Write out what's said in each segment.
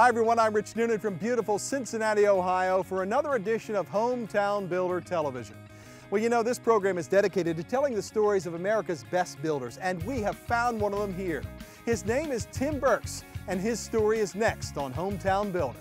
Hi everyone, I'm Rich Noonan from beautiful Cincinnati, Ohio for another edition of Hometown Builder Television. Well, you know, this program is dedicated to telling the stories of America's best builders, and we have found one of them here. His name is Tim Burks, and his story is next on Hometown Builder.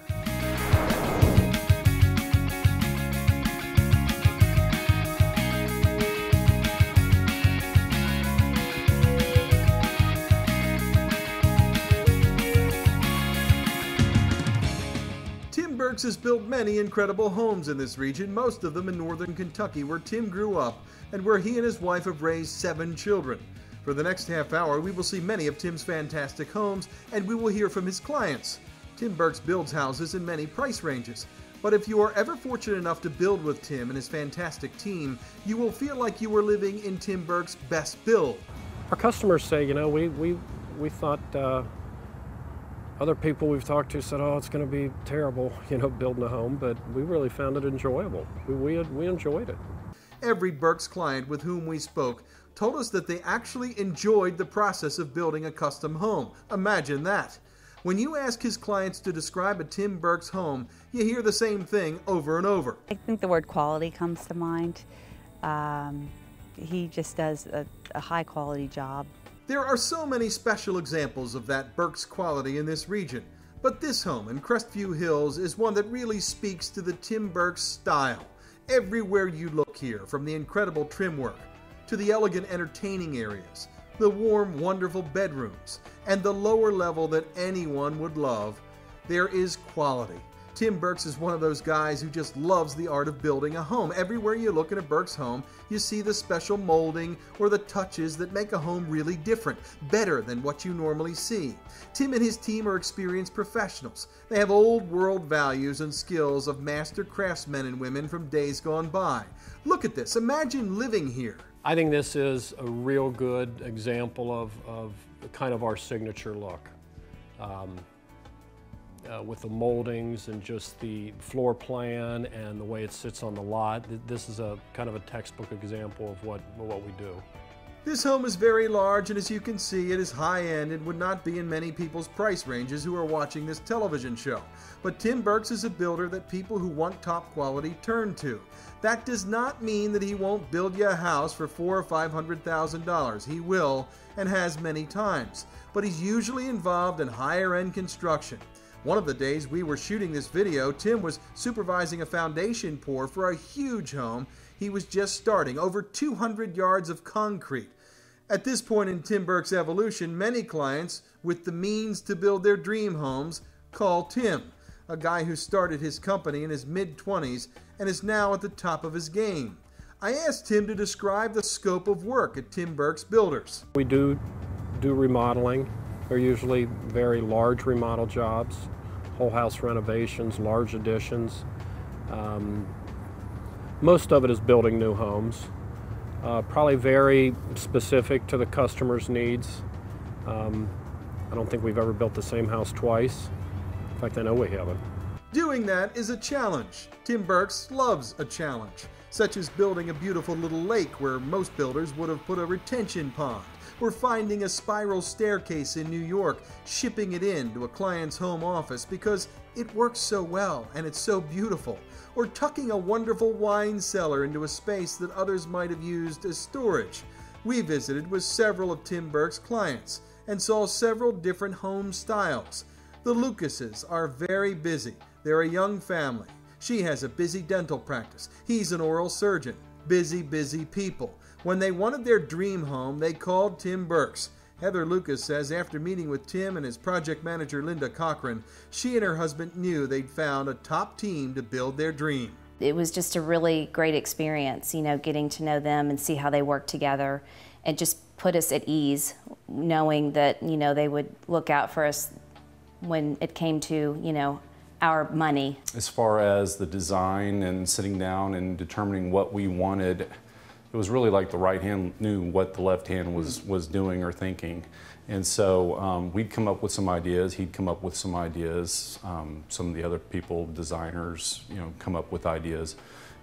Burks has built many incredible homes in this region, most of them in northern Kentucky, where Tim grew up and where he and his wife have raised 7 children. For the next half hour, we will see many of Tim's fantastic homes, and we will hear from his clients. Tim Burks builds houses in many price ranges, but if you are ever fortunate enough to build with Tim and his fantastic team, you will feel like you are living in Tim Burks' best build. Our customers say, you know, we thought other people we've talked to said, oh, it's going to be terrible, you know, building a home, but we really found it enjoyable. We enjoyed it. Every Burks client with whom we spoke told us that they actually enjoyed the process of building a custom home. Imagine that. When you ask his clients to describe a Tim Burks home, you hear the same thing over and over. I think the word quality comes to mind. He just does a high quality job. There are so many special examples of that Burks quality in this region, but this home in Crestview Hills is one that really speaks to the Tim Burks style. Everywhere you look here, from the incredible trim work, to the elegant entertaining areas, the warm, wonderful bedrooms, and the lower level that anyone would love, there is quality. Tim Burks is one of those guys who just loves the art of building a home. Everywhere you look at a Burks home, you see the special molding or the touches that make a home really different, better than what you normally see. Tim and his team are experienced professionals. They have old world values and skills of master craftsmen and women from days gone by. Look at this. Imagine living here. I think this is a real good example of kind of our signature look. With the moldings and just the floor plan and the way it sits on the lot. This is a kind of a textbook example of what we do. This home is very large, and as you can see, it is high-end and would not be in many people's price ranges who are watching this television show. But Tim Burks is a builder that people who want top quality turn to. That does not mean that he won't build you a house for $400,000 or $500,000. He will, and has many times. But he's usually involved in higher-end construction. One of the days we were shooting this video, Tim was supervising a foundation pour for a huge home. He was just starting, over 200 yards of concrete. At this point in Tim Burks' evolution, many clients with the means to build their dream homes call Tim, a guy who started his company in his mid-20s and is now at the top of his game. I asked Tim to describe the scope of work at Tim Burks Builders. We do remodeling. They're usually very large remodel jobs, whole house renovations, large additions. Most of it is building new homes, probably very specific to the customer's needs. I don't think we've ever built the same house twice. In fact, I know we haven't. Doing that is a challenge. Tim Burks loves a challenge, such as building a beautiful little lake where most builders would have put a retention pond. Or finding a spiral staircase in New York, shipping it in to a client's home office because it works so well and it's so beautiful. Or tucking a wonderful wine cellar into a space that others might have used as storage. We visited with several of Tim Burks' clients and saw several different home styles. The Lucases are very busy. They're a young family. She has a busy dental practice. He's an oral surgeon. Busy, busy people. When they wanted their dream home, they called Tim Burks. Heather Lucas says after meeting with Tim and his project manager Linda Cochran, she and her husband knew they'd found a top team to build their dream. It was just a really great experience, you know, getting to know them and see how they work together, and just put us at ease, knowing that, you know, they would look out for us when it came to, you know, our money. As far as the design and sitting down and determining what we wanted, it was really like the right hand knew what the left hand was doing or thinking. And so we'd come up with some ideas, he'd come up with some ideas, some of the other people, designers, you know, come up with ideas.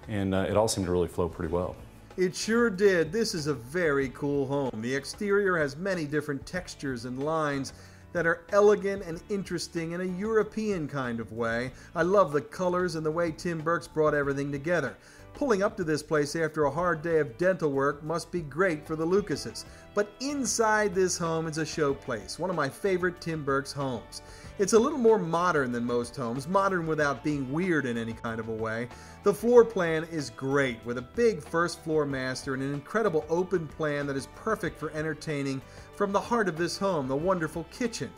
And it all seemed to really flow pretty well. It sure did. This is a very cool home. The exterior has many different textures and lines. that are elegant and interesting in a European kind of way. I love the colors and the way Tim Burks brought everything together. Pulling up to this place after a hard day of dental work must be great for the Lucases. But inside this home is a showplace, one of my favorite Tim Burks homes. It's a little more modern than most homes, modern without being weird in any kind of a way. The floor plan is great, with a big first floor master and an incredible open plan that is perfect for entertaining from the heart of this home, the wonderful kitchen.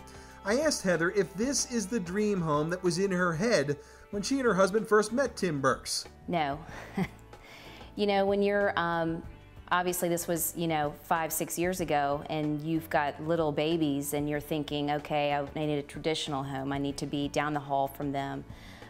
I asked Heather if this is the dream home that was in her head when she and her husband first met Tim Burks. No. You know, when you're, obviously this was, 5-6 years ago, and you've got little babies and you're thinking, okay, I need a traditional home. I need to be down the hall from them.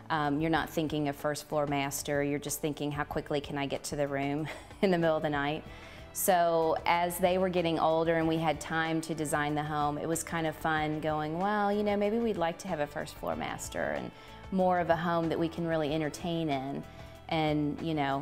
You're not thinking of first floor master. You're just thinking, how quickly can I get to the room in the middle of the night? So as they were getting older and we had time to design the home, it was kind of fun going, well, maybe we'd like to have a first floor master and more of a home that we can really entertain in, and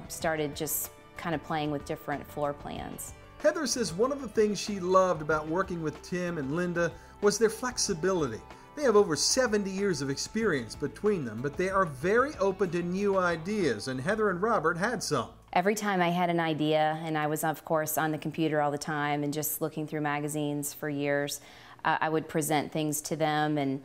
started just kind of playing with different floor plans. Heather says one of the things she loved about working with Tim and Linda was their flexibility. They have over 70 years of experience between them, but they are very open to new ideas, and Heather and Robert had some. Every time I had an idea, and I was of course on the computer all the time and just looking through magazines for years, I would present things to them, and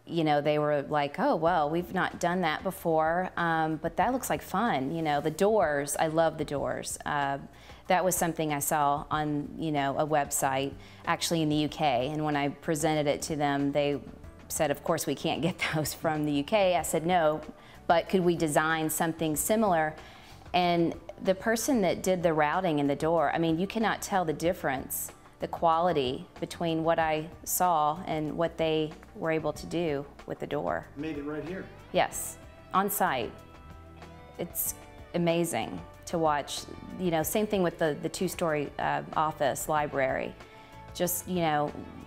they were like, oh, well, we've not done that before, but that looks like fun. The doors, I love the doors. That was something I saw on, a website, actually in the UK, and when I presented it to them, they said, of course, we can't get those from the UK. I said, no, but could we design something similar? And the person that did the routing in the door, I mean, you cannot tell the difference, the quality between what I saw and what they were able to do with the door. Made it right here. Yes, on site. It's amazing to watch. Same thing with the two-story office library. Just,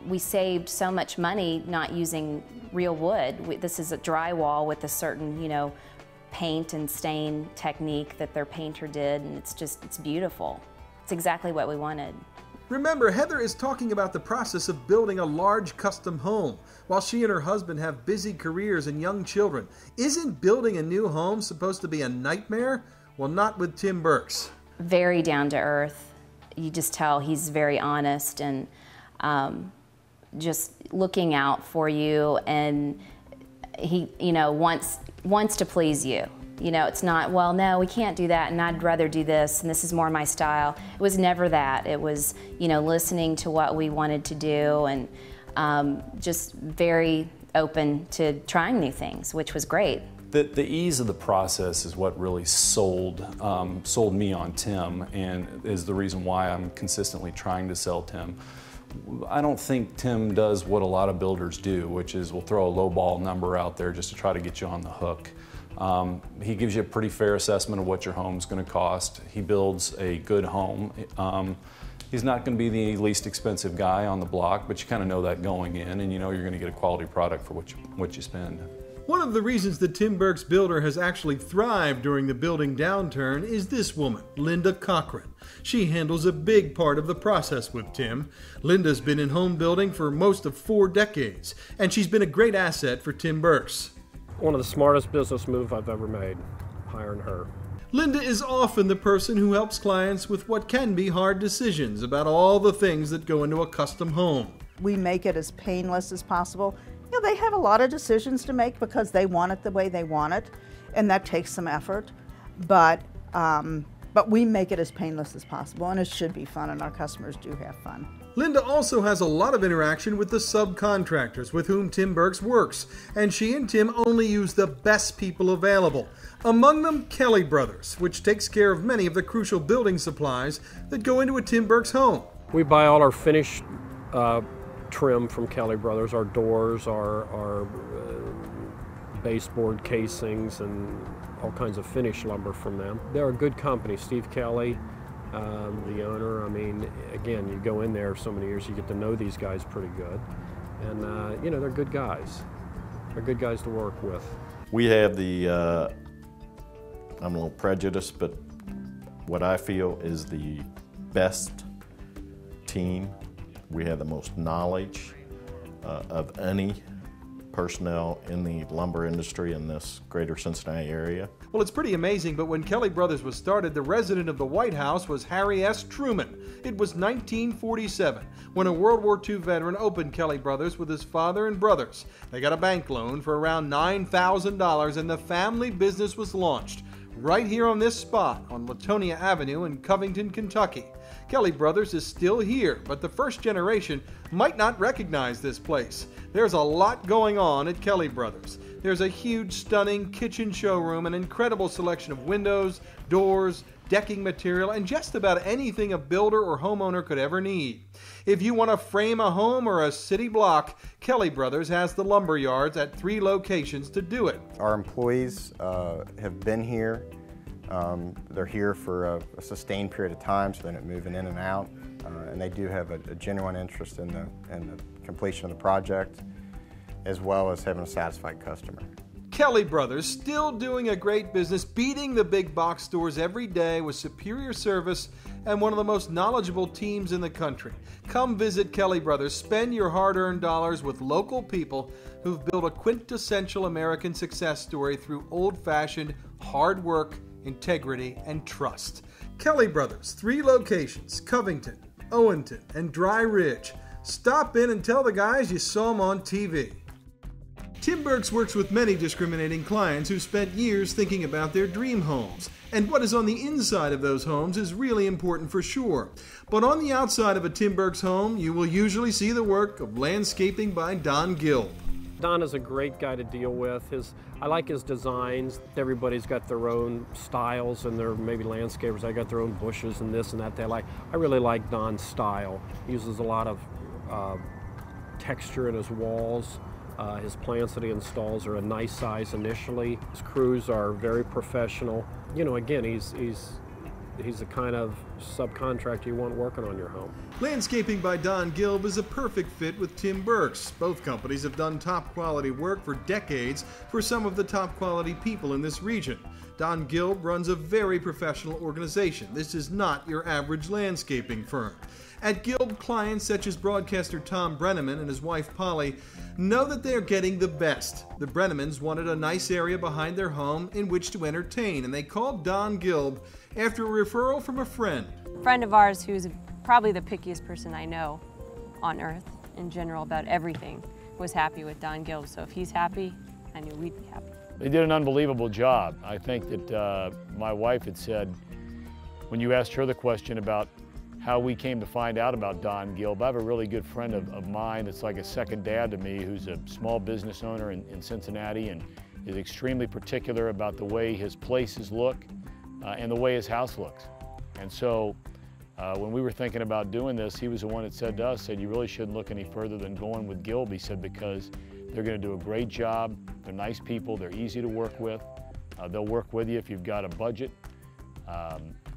we saved so much money not using real wood. This is a drywall with a certain, paint and stain technique that their painter did, and it's beautiful. It's exactly what we wanted. Remember, Heather is talking about the process of building a large custom home while she and her husband have busy careers and young children. Isn't building a new home supposed to be a nightmare? Well, not with Tim Burks. Very down to earth. You just tell he's very honest and just looking out for you, and he, wants to please you. It's not, well, no, we can't do that, and I'd rather do this, and this is more my style. It was never that. It was, listening to what we wanted to do, and just very open to trying new things, which was great. The ease of the process is what really sold me on Tim, and is the reason why I'm consistently trying to sell Tim. I don't think Tim does what a lot of builders do, which is we'll throw a lowball number out there just to try to get you on the hook. He gives you a pretty fair assessment of what your home's going to cost. He builds a good home. He's not going to be the least expensive guy on the block, but you kind of know that going in, and you're going to get a quality product for what you spend. One of the reasons the Tim Burks builder has actually thrived during the building downturn is this woman, Linda Cochran. She handles a big part of the process with Tim. Linda's been in home building for most of 4 decades, and she's been a great asset for Tim Burks. One of the smartest business moves I've ever made, hiring her. Linda is often the person who helps clients with what can be hard decisions about all the things that go into a custom home. We make it as painless as possible. They have a lot of decisions to make because they want it the way they want it, and that takes some effort. But we make it as painless as possible, and it should be fun, and our customers do have fun. Linda also has a lot of interaction with the subcontractors with whom Tim Burks works, and she and Tim only use the best people available. Among them, Kelly Brothers, which takes care of many of the crucial building supplies that go into a Tim Burks home. We buy all our finished trim from Kelly Brothers, our doors, our baseboard casings, and all kinds of finished lumber from them. They're a good company. Steve Kelly, the owner, I mean, again, you go in there so many years, you get to know these guys pretty good. And, they're good guys. They're good guys to work with. We have I'm a little prejudiced, but what I feel is the best team. We have the most knowledge. of any personnel in the lumber industry in this greater Cincinnati area. Well, it's pretty amazing, but when Kelly Brothers was started, the resident of the White House was Harry S. Truman. It was 1947 when a World War II veteran opened Kelly Brothers with his father and brothers. They got a bank loan for around $9,000 and the family business was launched right here on this spot on Latonia Avenue in Covington, Kentucky. Kelly Brothers is still here, but the first generation might not recognize this place. There's a lot going on at Kelly Brothers. There's a huge, stunning kitchen showroom, an incredible selection of windows, doors, decking material, and just about anything a builder or homeowner could ever need. If you want to frame a home or a city block, Kelly Brothers has the lumber yards at 3 locations to do it. Our employees have been here. They're here for a sustained period of time, so they're not moving in and out. And they do have a genuine interest in the completion of the project, as well as having a satisfied customer. Kelly Brothers still doing a great business, beating the big box stores every day with superior service and one of the most knowledgeable teams in the country. Come visit Kelly Brothers. Spend your hard-earned dollars with local people who've built a quintessential American success story through old-fashioned hard work, integrity, and trust. Kelly Brothers, 3 locations, Covington, Owenton, and Dry Ridge. Stop in and tell the guys you saw them on TV. Tim Burks works with many discriminating clients who spent years thinking about their dream homes. And what is on the inside of those homes is really important for sure. But on the outside of a Tim Burks home, you will usually see the work of landscaping by Don Gill. Don is a great guy to deal with. I like his designs. Everybody's got their own styles, and they're maybe landscapers. I got their own bushes and this and that they like. I really like Don's style. He uses a lot of texture in his walls. His plants that he installs are a nice size initially. His crews are very professional. You know, again, he's the kind of subcontractor you want working on your home. Landscaping by Don Gill is a perfect fit with Tim Burks. Both companies have done top quality work for decades for some of the top quality people in this region. Don Gill runs a very professional organization. This is not your average landscaping firm. At Gill, clients such as broadcaster Tom Brenneman and his wife Polly know that they are getting the best. The Brennemans wanted a nice area behind their home in which to entertain, and they called Don Gill after a referral from a friend. A friend of ours who's probably the pickiest person I know on earth in general about everything was happy with Don Gill. So if he's happy, I knew we'd be happy. They did an unbelievable job. I think that my wife had said, when you asked her the question about how we came to find out about Don Gill, I have a really good friend of mine that's like a second dad to me, who's a small business owner in Cincinnati and is extremely particular about the way his places look and the way his house looks. And so when we were thinking about doing this, he was the one that said to us, said, you really shouldn't look any further than going with Gill, he said, because they're going to do a great job. They're nice people. They're easy to work with. They'll work with you if you've got a budget,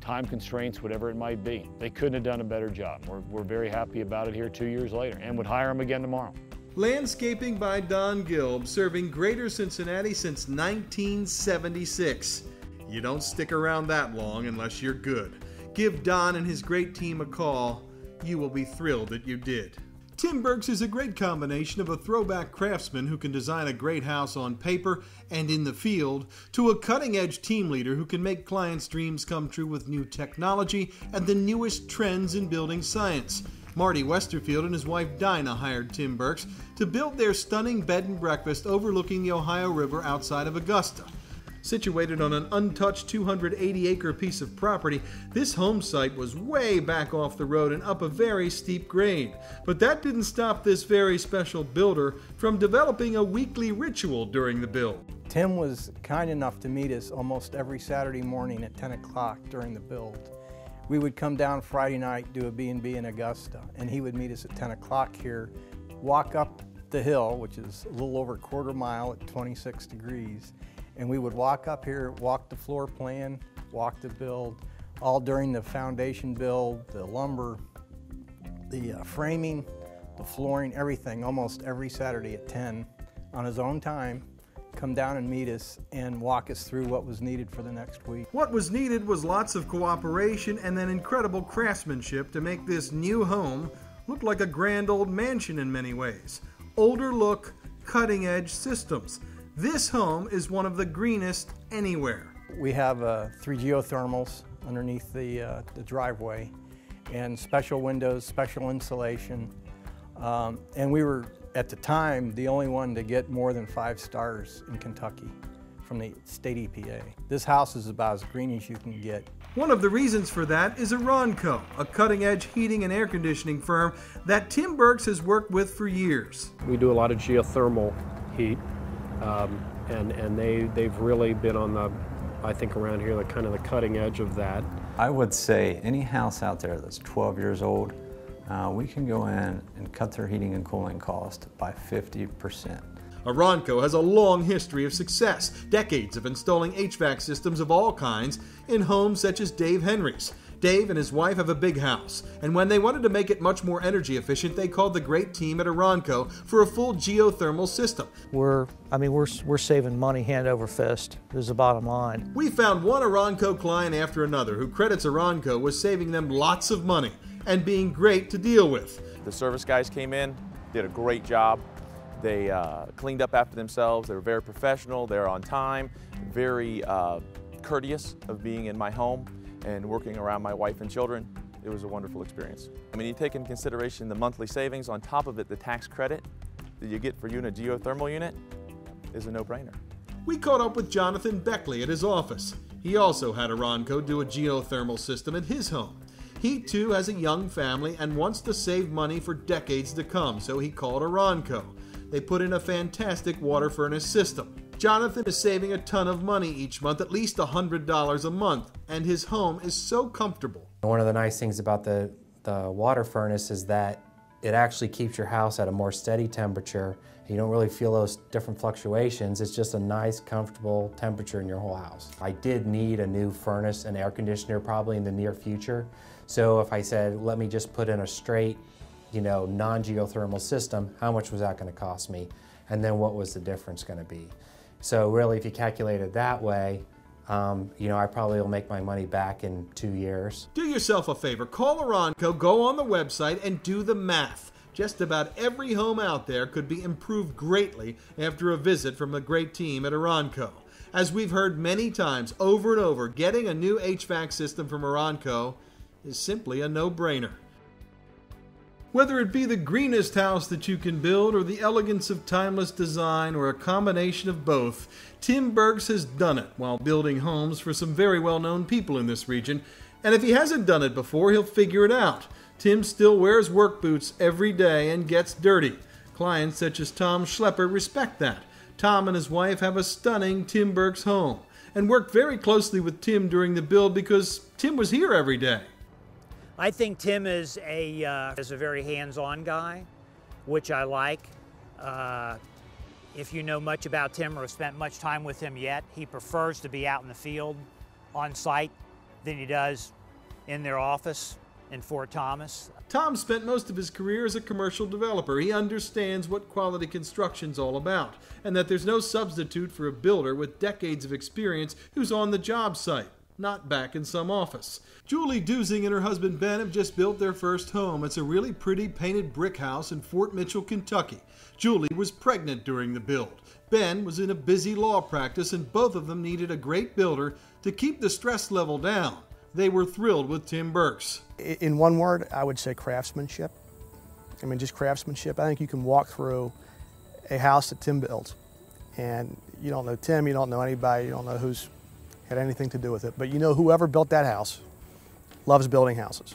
time constraints, whatever it might be. They couldn't have done a better job. We're very happy about it here 2 years later and would hire them again tomorrow. Landscaping by Don Gill, serving Greater Cincinnati since 1976. You don't stick around that long unless you're good. Give Don and his great team a call. You will be thrilled that you did. Tim Burks is a great combination of a throwback craftsman who can design a great house on paper and in the field, to a cutting-edge team leader who can make clients' dreams come true with new technology and the newest trends in building science. Marty Westerfield and his wife Dinah hired Tim Burks to build their stunning bed and breakfast overlooking the Ohio River outside of Augusta. Situated on an untouched 280-acre piece of property, this home site was way back off the road and up a very steep grade. But that didn't stop this very special builder from developing a weekly ritual during the build. Tim was kind enough to meet us almost every Saturday morning at 10 o'clock during the build. We would come down Friday night, do a B&B in Augusta, and he would meet us at 10 o'clock here, walk up the hill, which is a little over a quarter mile at 26 degrees, and we would walk up here, walk the floor plan, walk the build, all during the foundation build, the lumber, the framing, the flooring, everything, almost every Saturday at 10 on his own time, come down and meet us and walk us through what was needed for the next week. What was needed was lots of cooperation and then incredible craftsmanship to make this new home look like a grand old mansion in many ways. older look, cutting edge systems. This home is one of the greenest anywhere. We have 3 geothermals underneath the driveway and special windows, special insulation. And we were, at the time, the only one to get more than 5 stars in Kentucky from the state EPA. This house is about as green as you can get. One of the reasons for that is Aronco, a cutting-edge heating and air conditioning firm that Tim Burks has worked with for years. We do a lot of geothermal heat, and they've really been on the, I think around here, the kind of the cutting edge of that. I would say any house out there that's 12 years old, we can go in and cut their heating and cooling cost by 50%. Aronco has a long history of success, decades of installing HVAC systems of all kinds in homes such as Dave Henry's. Dave and his wife have a big house, and when they wanted to make it much more energy efficient, they called the great team at Aronco for a full geothermal system. We're saving money hand over fist, is the bottom line. We found one Aronco client after another who credits Aronco with saving them lots of money and being great to deal with. The service guys came in, did a great job. They cleaned up after themselves. They were very professional. They're on time, very courteous of being in my home and working around my wife and children. It was a wonderful experience. I mean, you take into consideration the monthly savings, on top of it, the tax credit that you get for a geothermal unit is a no-brainer. We caught up with Jonathan Beckley at his office. He also had Aronco do a geothermal system at his home. He too has a young family and wants to save money for decades to come, so he called Aronco. They put in a fantastic water furnace system. Jonathan is saving a ton of money each month, at least $100 a month, and his home is so comfortable. One of the nice things about the water furnace is that it actually keeps your house at a more steady temperature. You don't really feel those different fluctuations. It's just a nice, comfortable temperature in your whole house. I did need a new furnace and air conditioner probably in the near future. So if I said, let me just put in a straight, non-geothermal system, how much was that going to cost me? And then what was the difference going to be? So really, if you calculate it that way, I probably will make my money back in 2 years. Do yourself a favor, call Aronco, go on the website and do the math. Just about every home out there could be improved greatly after a visit from the great team at Aronco. As we've heard many times over and over, getting a new HVAC system from Aronco is simply a no-brainer. Whether it be the greenest house that you can build or the elegance of timeless design or a combination of both, Tim Burks has done it while building homes for some very well-known people in this region. And if he hasn't done it before, he'll figure it out. Tim still wears work boots every day and gets dirty. Clients such as Tom Schlepper respect that. Tom and his wife have a stunning Tim Burks home and worked very closely with Tim during the build because Tim was here every day. I think Tim is a very hands-on guy, which I like. If you know much about Tim or have spent much time with him yet, he prefers to be out in the field on site than he does in their office in Fort Thomas. Tom spent most of his career as a commercial developer. He understands what quality construction's all about, and that there's no substitute for a builder with decades of experience who's on the job site, not back in some office. Julie Dusing and her husband Ben have just built their first home. It's a really pretty painted brick house in Fort Mitchell, Kentucky. Julie was pregnant during the build. Ben was in a busy law practice, and both of them needed a great builder to keep the stress level down. They were thrilled with Tim Burks. In one word, I would say craftsmanship. I mean, just craftsmanship. I think you can walk through a house that Tim builds, and you don't know Tim, you don't know anybody, you don't know who's had anything to do with it, but you know whoever built that house loves building houses.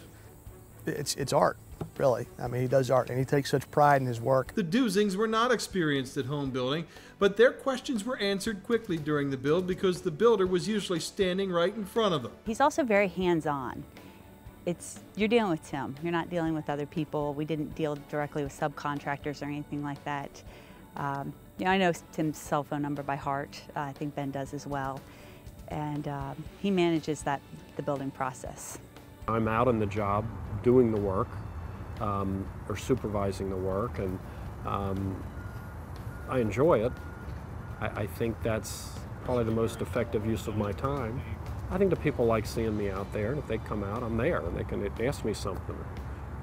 It's art, really. I mean, he does art, and he takes such pride in his work. The Dusings were not experienced at home building, but their questions were answered quickly during the build because the builder was usually standing right in front of them. He's also very hands-on. You're dealing with Tim. You're not dealing with other people. We didn't deal directly with subcontractors or anything like that. I know Tim's cell phone number by heart. I think Ben does as well. And he manages the building process. I'm out on the job doing the work or supervising the work, and I enjoy it. I think that's probably the most effective use of my time. I think the people like seeing me out there, and if they come out, I'm there, and they can ask me something,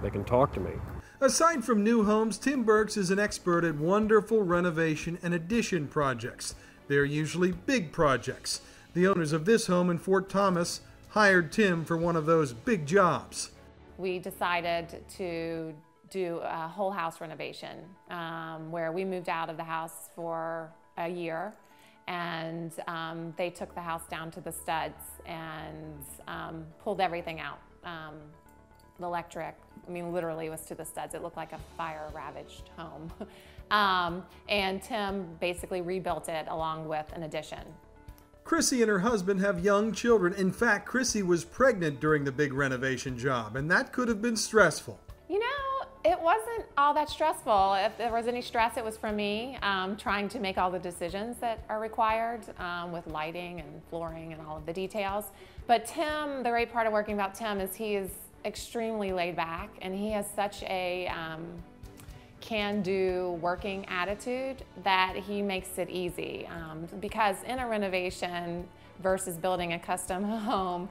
they can talk to me. Aside from new homes, Tim Burks is an expert at wonderful renovation and addition projects. They're usually big projects. The owners of this home in Fort Thomas hired Tim for one of those big jobs. We decided to do a whole house renovation where we moved out of the house for a year, and they took the house down to the studs and pulled everything out. The electric, I mean, literally was to the studs. It looked like a fire-ravaged home. And Tim basically rebuilt it along with an addition. Chrissy and her husband have young children. In fact, Chrissy was pregnant during the big renovation job, and that could have been stressful. You know, it wasn't all that stressful. If there was any stress, it was from me, trying to make all the decisions that are required with lighting and flooring and all of the details. But Tim, the great part of working about Tim is he is extremely laid back, and he has such a can-do working attitude that he makes it easy. Because in a renovation versus building a custom home,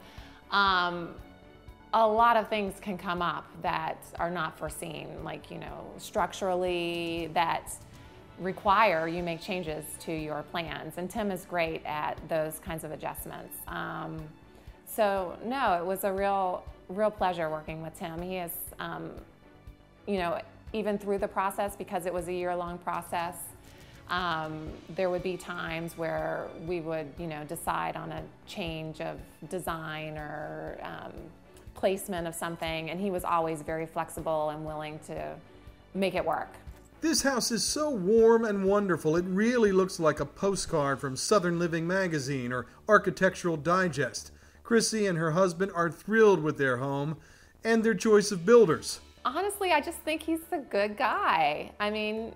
a lot of things can come up that are not foreseen, like, you know, structurally, that require you make changes to your plans. And Tim is great at those kinds of adjustments. So no, it was a real pleasure working with Tim. He is, you know, even through the process, because it was a year-long process, there would be times where we would, you know, decide on a change of design or placement of something, and he was always very flexible and willing to make it work. This house is so warm and wonderful, it really looks like a postcard from Southern Living magazine or Architectural Digest. Chrissy and her husband are thrilled with their home and their choice of builders. Honestly, I just think he's a good guy. I mean,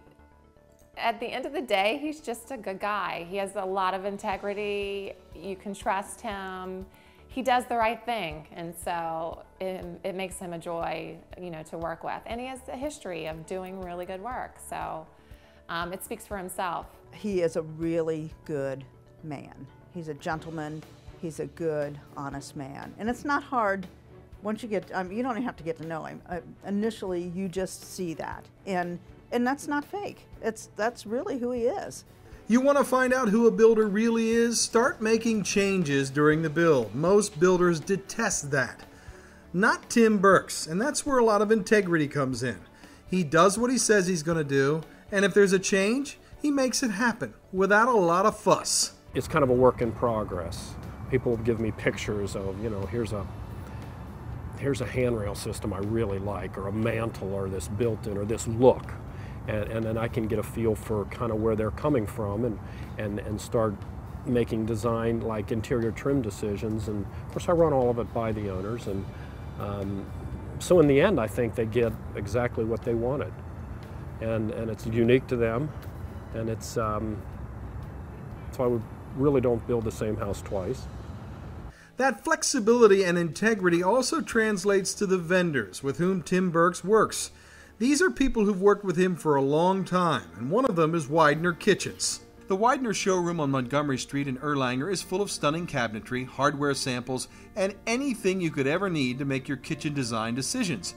at the end of the day, he's just a good guy. He has a lot of integrity. You can trust him. He does the right thing, and so it makes him a joy, you know, to work with. And he has a history of doing really good work, so it speaks for himself. He is a really good man. He's a gentleman. He's a good, honest man. And it's not hard once you get, you don't even have to get to know him. Initially, you just see that. And that's not fake. That's really who he is. You want to find out who a builder really is? Start making changes during the build. Most builders detest that. Not Tim Burks, and that's where a lot of integrity comes in. He does what he says he's going to do, and if there's a change, he makes it happen without a lot of fuss. It's kind of a work in progress. People give me pictures of, you know, here's a handrail system I really like, or a mantle, or this built-in, or this look. And then I can get a feel for kind of where they're coming from and start making design, like interior trim decisions. And of course I run all of it by the owners. And so in the end, I think they get exactly what they wanted. And it's unique to them. And it's, so I really don't build the same house twice. That flexibility and integrity also translates to the vendors with whom Tim Burks works. These are people who've worked with him for a long time, and one of them is Widener Kitchens. The Widener showroom on Montgomery Street in Erlanger is full of stunning cabinetry, hardware samples, and anything you could ever need to make your kitchen design decisions.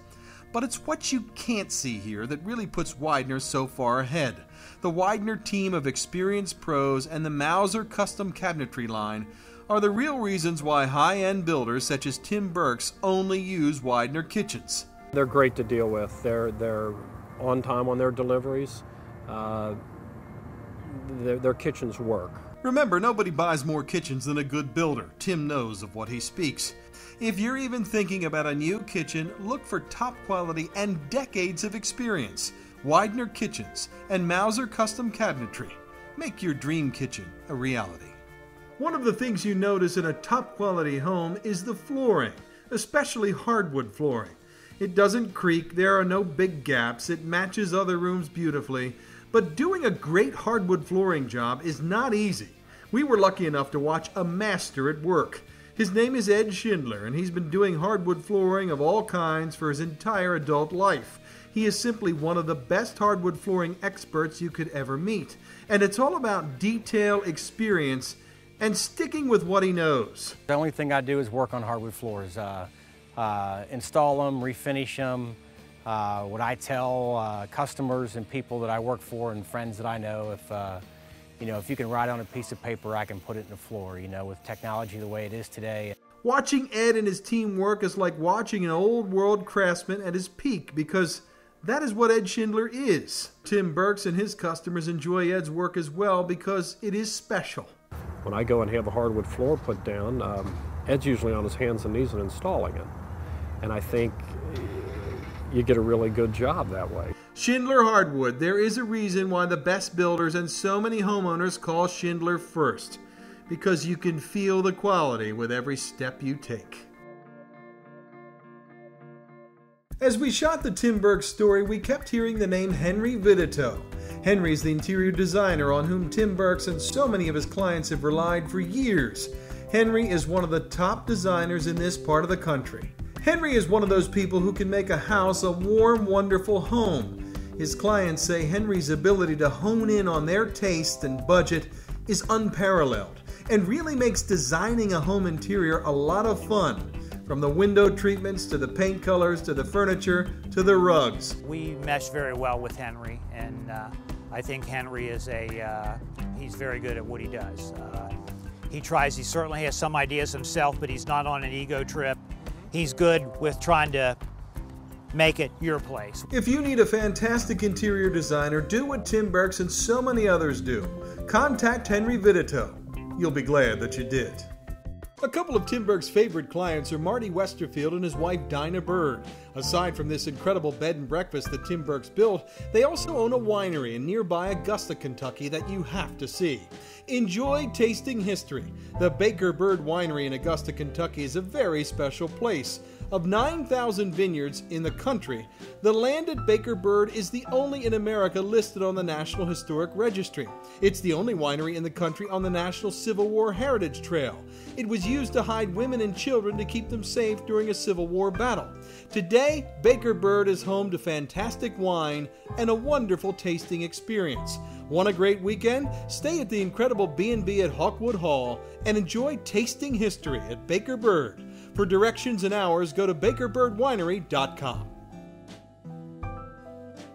But it's what you can't see here that really puts Widener so far ahead. The Widener team of experienced pros and the Mauser custom cabinetry line are the real reasons why high-end builders such as Tim Burks only use Widener Kitchens. They're great to deal with. They're on time on their deliveries. Their kitchens work. Remember, nobody buys more kitchens than a good builder. Tim knows of what he speaks. If you're even thinking about a new kitchen, look for top quality and decades of experience. Widener Kitchens and Mauser Custom Cabinetry. Make your dream kitchen a reality. One of the things you notice in a top quality home is the flooring, especially hardwood flooring. It doesn't creak, there are no big gaps, it matches other rooms beautifully, but doing a great hardwood flooring job is not easy. We were lucky enough to watch a master at work. His name is Ed Schindler, and he's been doing hardwood flooring of all kinds for his entire adult life. He is simply one of the best hardwood flooring experts you could ever meet. And it's all about detail, experience, and sticking with what he knows. The only thing I do is work on hardwood floors. Install them, refinish them, What I tell customers and people that I work for and friends that I know, if you can write on a piece of paper, I can put it in the floor, with technology the way it is today. Watching Ed and his team work is like watching an old world craftsman at his peak, because that is what Ed Schindler is. Tim Burks and his customers enjoy Ed's work as well because it is special. When I go and have a hardwood floor put down, Ed's usually on his hands and knees and installing it. And I think you get a really good job that way. Schindler Hardwood. There is a reason why the best builders and so many homeowners call Schindler first. Because you can feel the quality with every step you take. As we shot the Tim Burks story, we kept hearing the name Henry Vidito. Henry's the interior designer on whom Tim Burks and so many of his clients have relied for years. Henry is one of the top designers in this part of the country. Henry is one of those people who can make a house a warm, wonderful home. His clients say Henry's ability to hone in on their taste and budget is unparalleled, and really makes designing a home interior a lot of fun. From the window treatments, to the paint colors, to the furniture, to the rugs. We mesh very well with Henry, and I think Henry is he's very good at what he does. He certainly has some ideas himself, but he's not on an ego trip. He's good with trying to make it your place. If you need a fantastic interior designer, do what Tim Burks and so many others do. Contact Henry Vidito. You'll be glad that you did. A couple of Tim Burks' favorite clients are Marty Westerfield and his wife Dinah Bird. Aside from this incredible bed and breakfast that Tim Burks built, they also own a winery in nearby Augusta, Kentucky that you have to see. Enjoy tasting history. The Baker Bird Winery in Augusta, Kentucky is a very special place. Of 9,000 vineyards in the country, the land at Baker Bird is the only in America listed on the National Historic Registry. It's the only winery in the country on the National Civil War Heritage Trail. It was used to hide women and children to keep them safe during a Civil War battle. Today, Baker Bird is home to fantastic wine and a wonderful tasting experience. Want a great weekend? Stay at the incredible B&B at Hawkwood Hall and enjoy tasting history at Baker Bird. For directions and hours, go to bakerbirdwinery.com.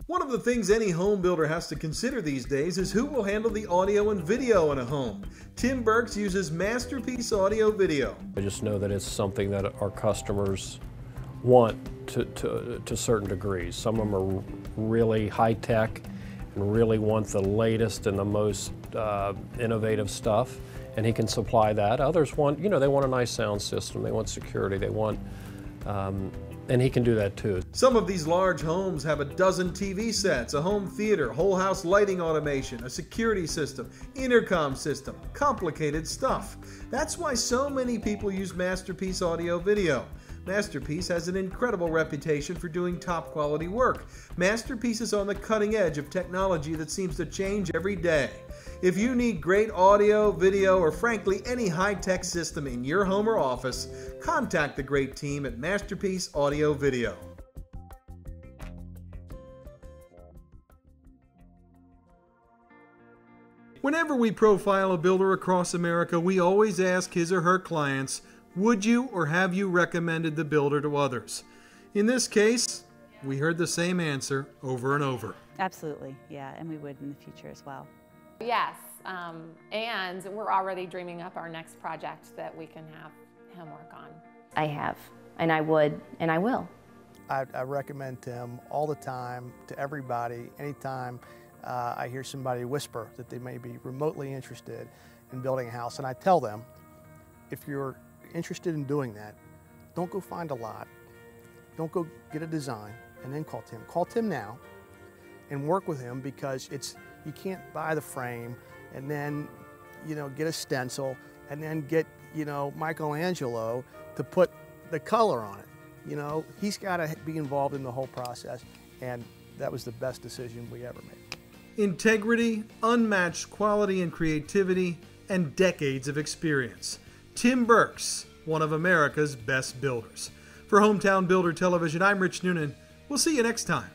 One of the things any home builder has to consider these days is who will handle the audio and video in a home. Tim Burks uses Masterpiece Audio Video. I just know that it's something that our customers want to certain degrees. Some of them are really high-tech and really want the latest and the most innovative stuff, and he can supply that. Others want, they want a nice sound system, they want security, they want, and he can do that too. Some of these large homes have a dozen TV sets, a home theater, whole house lighting automation, a security system, intercom system, complicated stuff. That's why so many people use Masterpiece Audio Video. Masterpiece has an incredible reputation for doing top quality work. Masterpiece is on the cutting edge of technology that seems to change every day. If you need great audio, video, or frankly any high-tech system in your home or office, contact the great team at Masterpiece Audio Video. Whenever we profile a builder across America, we always ask his or her clients, would you or have you recommended the builder to others? In this case, we heard the same answer over and over. Absolutely, yeah, and we would in the future as well. Yes, and we're already dreaming up our next project that we can have him work on. I have, and I would, and I will. I recommend Tim all the time to everybody. Anytime I hear somebody whisper that they may be remotely interested in building a house, and I tell them, if you're interested in doing that, don't go find a lot, don't go get a design and then call Tim. Call Tim now and work with him, because you can't buy the frame and then get a stencil and then get Michelangelo to put the color on it. He's got to be involved in the whole process, and that was the best decision we ever made. Integrity, unmatched quality and creativity, and decades of experience. Tim Burks, one of America's best builders. For Hometown Builder Television, I'm Rich Noonan. We'll see you next time.